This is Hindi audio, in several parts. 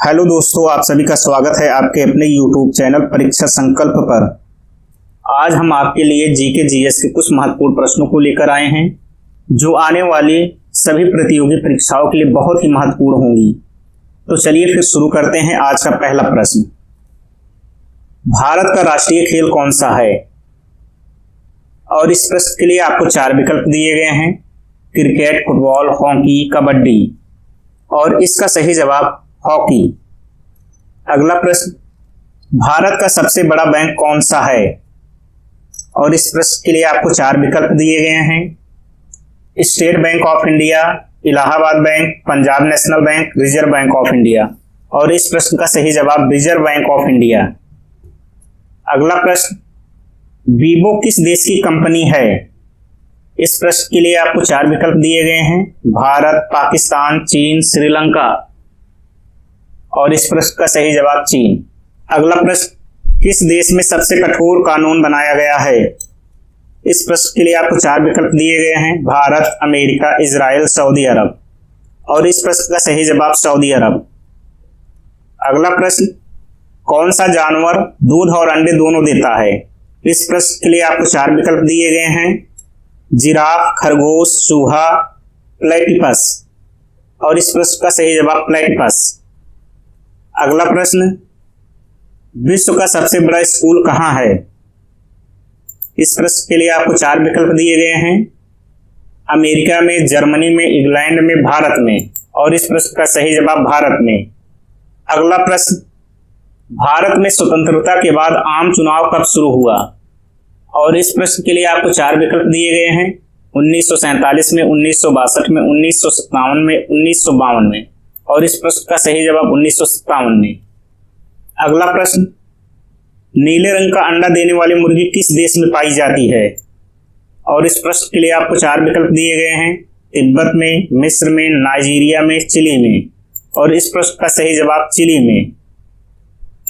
हेलो दोस्तों, आप सभी का स्वागत है आपके अपने YouTube चैनल परीक्षा संकल्प पर। आज हम आपके लिए जीके जीएस के कुछ महत्वपूर्ण प्रश्नों को लेकर आए हैं जो आने वाली सभी प्रतियोगी परीक्षाओं के लिए बहुत ही महत्वपूर्ण होंगी। तो चलिए फिर शुरू करते हैं। आज का पहला प्रश्न, भारत का राष्ट्रीय खेल कौन सा है? और इस प्रश्न के लिए आपको 4 विकल्प दिए गए हैं, क्रिकेट, फुटबॉल, हॉकी, कबड्डी। और इसका सही जवाब हॉकी। अगला प्रश्न, भारत का सबसे बड़ा बैंक कौन सा है? और इस प्रश्न के लिए आपको 4 विकल्प दिए गए हैं, state bank of India, Allahabad bank, Punjab national bank, reserve bank of India. और इस प्रश्न का सही जवाब रिजर्व बैंक ऑफ इंडिया। अगला प्रश्न, वीवो किस देश की कंपनी है? इस प्रश्न के लिए आपको 4 विकल्प दिए गए हैं, भारत, पाकिस्तान, चीन, श्रीलंका। और इस प्रश्न का सही जवाब चीन। अगला प्रश्न, किस देश में सबसे कठोर कानून बनाया गया है? इस प्रश्न के लिए आपको 4 विकल्प दिए गए हैं, भारत, अमेरिका, इजराइल, सऊदी अरब। और इस प्रश्न का सही जवाब सऊदी अरब। अगला प्रश्न, कौन सा जानवर दूध और अंडे दोनों देता है? इस प्रश्न के लिए आपको 4 विकल्प दिए गए हैं, जिराफ, खरगोश, चूहा, प्लेटिपस। और इस प्रश्न का सही जवाब प्लेटिपस। अगला प्रश्न, विश्व का सबसे बड़ा स्कूल कहाँ है? इस प्रश्न के लिए आपको 4 विकल्प दिए गए हैं, अमेरिका में, जर्मनी में, इंग्लैंड में, भारत में। और इस प्रश्न का सही जवाब भारत में। अगला प्रश्न, भारत में स्वतंत्रता के बाद आम चुनाव कब शुरू हुआ? और इस प्रश्न के लिए आपको 4 विकल्प दिए गए हैं, 1947 में, 1962 में, 1957 में, 1952 में। और इस प्रश्न का सही जवाब 1957 में। अगला प्रश्न, नीले रंग का अंडा देने वाली मुर्गी किस देश में पाई जाती है? और इस प्रश्न के लिए आपको 4 विकल्प दिए गए हैं, तिब्बत में, मिस्र में, नाइजीरिया में, चिली में। और इस प्रश्न का सही जवाब चिली में।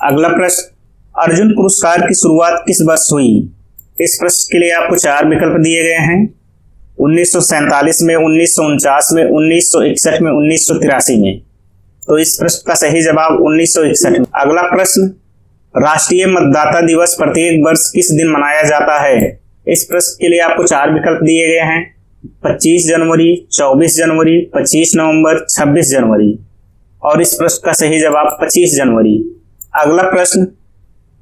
अगला प्रश्न, अर्जुन पुरस्कार की शुरुआत किस वर्ष हुई? इस प्रश्न के लिए आपको 4 विकल्प दिए गए हैं, 1947 में, 1949 में, 1961 में, 1983 में। तो इस प्रश्न का सही जवाब 1961 में। अगला प्रश्न, राष्ट्रीय मतदाता दिवस प्रत्येक वर्ष किस दिन मनाया जाता है? इस प्रश्न के लिए आपको 4 विकल्प दिए गए हैं, 25 जनवरी, 24 जनवरी, 25 नवंबर, 26 जनवरी। और इस प्रश्न का सही जवाब 25 जनवरी। अगला प्रश्न,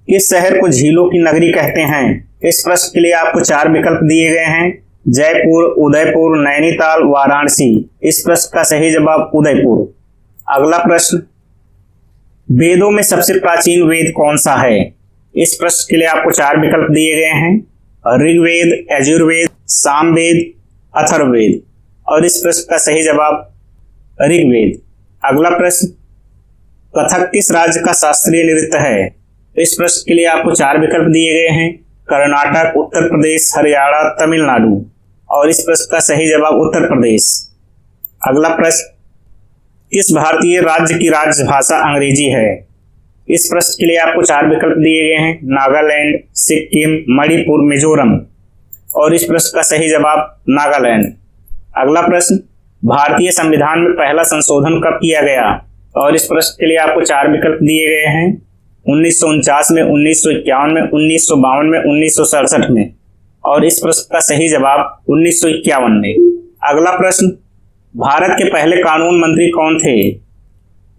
किस शहर को झीलों की नगरी कहते हैं? इस प्रश्न के लिए आपको 4 विकल्प दिए गए हैं, जयपुर, उदयपुर, नैनीताल, वाराणसी। इस प्रश्न का सही जवाब उदयपुर। अगला प्रश्न, वेदों में सबसे प्राचीन वेद कौन सा है? इस प्रश्न के लिए आपको 4 विकल्प दिए गए हैं, ऋग्वेद, यजुर्वेद, सामवेद, अथर्ववेद। और इस प्रश्न का सही जवाब ऋग्वेद। अगला प्रश्न, कथक किस राज्य का शास्त्रीय नृत्य है? इस प्रश्न के लिए आपको 4 विकल्प दिए गए हैं, कर्नाटक, उत्तर प्रदेश, हरियाणा, तमिलनाडु। और इस प्रश्न का सही जवाब उत्तर प्रदेश। अगला प्रश्न, किस भारतीय राज्य की राजभाषा अंग्रेजी है? इस प्रश्न के लिए आपको 4 विकल्प दिए गए हैं, नागालैंड, सिक्किम, मणिपुर, मिजोरम। और इस प्रश्न का सही जवाब नागालैंड। अगला प्रश्न, भारतीय संविधान में पहला संशोधन कब किया गया? और इस प्रश्न के लिए आपको 4 विकल्प दिए गए हैं, 1949 में, 1951 में, 1952 में, 1967 में। और इस प्रश्न का सही जवाब 1951 में। अगला प्रश्न, भारत के पहले कानून मंत्री कौन थे?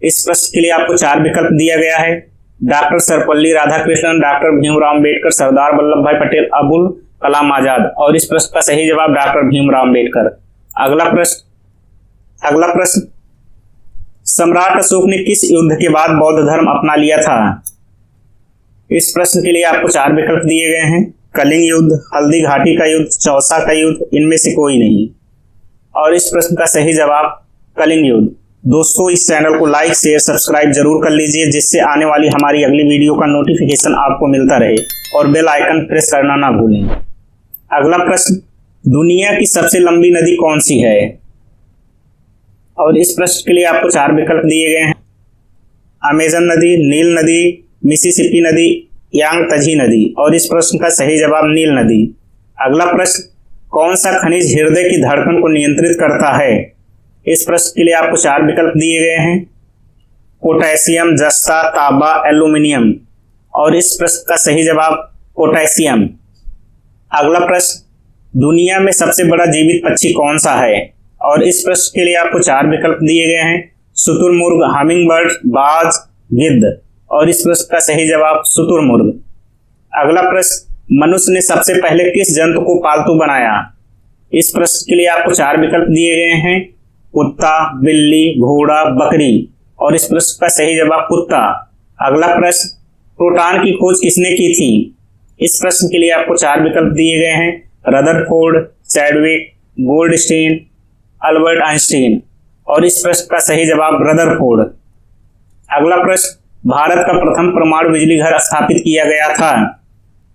इस प्रश्न के लिए आपको 4 विकल्प दिया गया है, डॉक्टर सर्वपल्ली राधाकृष्णन, डॉक्टर भीमराव अम्बेडकर, सरदार वल्लभ भाई पटेल, अबुल कलाम आजाद। और इस प्रश्न का सही जवाब डॉक्टर भीमराव अम्बेडकर। अगला प्रश्न, सम्राट अशोक ने किस युद्ध के बाद बौद्ध धर्म अपना लिया था? इस प्रश्न के लिए आपको 4 विकल्प दिए गए हैं, कलिंग युद्ध, हल्दी घाटी का युद्ध, चौसा का युद्ध, इनमें से कोई नहीं। और इस प्रश्न का सही जवाब कलिंग युद्ध। दोस्तों, इस चैनल को लाइक, शेयर, सब्सक्राइब जरूर कर लीजिए, जिससे आने वाली हमारी अगली वीडियो का नोटिफिकेशन आपको मिलता रहे। और बेल आइकन प्रेस करना ना भूलें। अगला प्रश्न, दुनिया की सबसे लंबी नदी कौन सी है? और इस प्रश्न के लिए आपको 4 विकल्प दिए गए हैं, अमेजन नदी, नील नदी, मिसिसिपी नदी, यांगत्जे नदी। और इस प्रश्न का सही जवाब नील नदी। अगला प्रश्न, कौन सा खनिज हृदय की धड़कन को नियंत्रित करता है? इस प्रश्न के लिए आपको 4 विकल्प दिए गए हैं, पोटेशियम, जस्ता, तांबा, एल्यूमिनियम। और इस प्रश्न का सही जवाब पोटेशियम। अगला प्रश्न, दुनिया में सबसे बड़ा जीवित पक्षी कौन सा है? और इस प्रश्न के लिए आपको 4 विकल्प दिए गए हैं, शुतुरमुर्ग, हमिंगबर्ड, बाज, गिद्ध। और इस प्रश्न का सही जवाब शुतुरमुर्ग। अगला प्रश्न, मनुष्य ने सबसे पहले किस जंतु को पालतू बनाया? इस प्रश्न के लिए आपको 4 विकल्प दिए गए हैं, कुत्ता, बिल्ली, घोड़ा, बकरी। और इस प्रश्न का सही जवाब कुत्ता। अगला प्रश्न, प्रोटॉन की खोज किसने की थी? इस प्रश्न के लिए आपको 4 विकल्प दिए गए हैं, Rutherford, Chadwick, Goldstein, Albert Einstein. और इस प्रश्न का सही जवाब रदरफोर्ड। अगला प्रश्न, भारत का प्रथम परमाणु बिजली घर स्थापित किया गया था?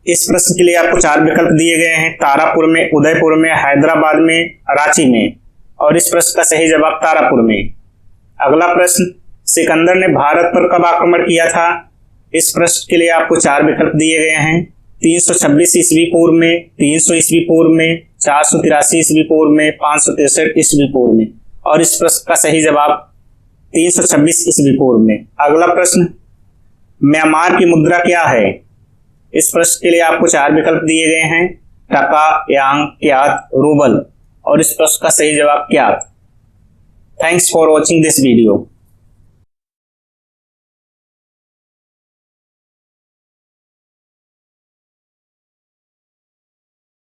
इस प्रश्न के लिए आपको 4 विकल्प दिए गए हैं, तारापुर में, उदयपुर में, हैदराबाद में, रांची में। और इस प्रश्न का सही जवाब तारापुर में। अगला प्रश्न, सिकंदर ने भारत पर कब आक्रमण किया था? इस प्रश्न के लिए आपको 4 विकल्प दिए गए हैं, 326 ईस्वी पूर्व में, 300 ईस्वी पूर्व में, 483 ईस्वी पूर्व में, 563 ईस्वी पूर्व में। और इस प्रश्न का सही जवाब 326 ईस्वी पूर्व में। अगला प्रश्न, म्यांमार की मुद्रा क्या है? इस प्रश्न के लिए आपको 4 विकल्प दिए गए हैं, टका, यांग, क्यात, रूबल। और इस प्रश्न का सही जवाब क्यात। Thanks for watching this video.